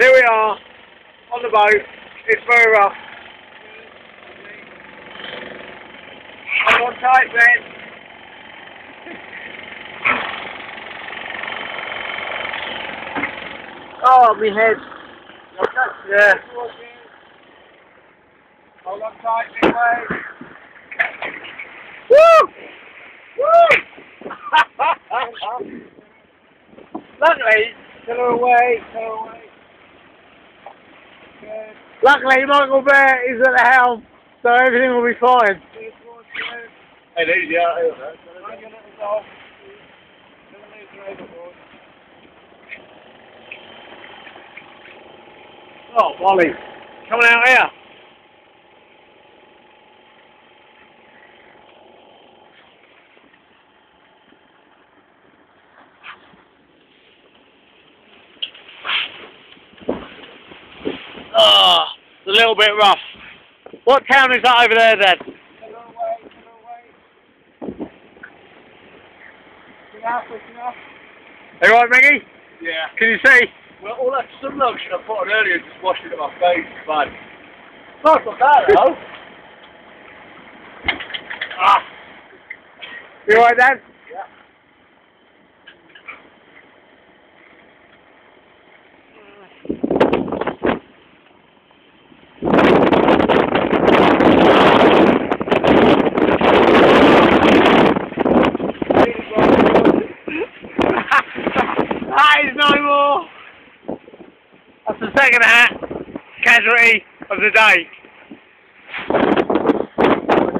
Here we are, on the boat. It's very rough. Hold on tight, Ben. Oh, my head. Yeah. Hold on tight, big way. Woo! Woo! Luckily, tell her away, tell her away. Good. Luckily, Michael Bear is at the helm, so everything will be fine. Hey, there's the out here, man. Oh, Molly, coming out here. Oh, it's a little bit rough. What town is that over there, then? Are you right, Maggie? Yeah. Can you see? Well, all that sun lotion I put on earlier just washed into my face, man. Nice like that, though. Ah. You right, Dan? Yeah. That is no more. That's the second casualty of the day.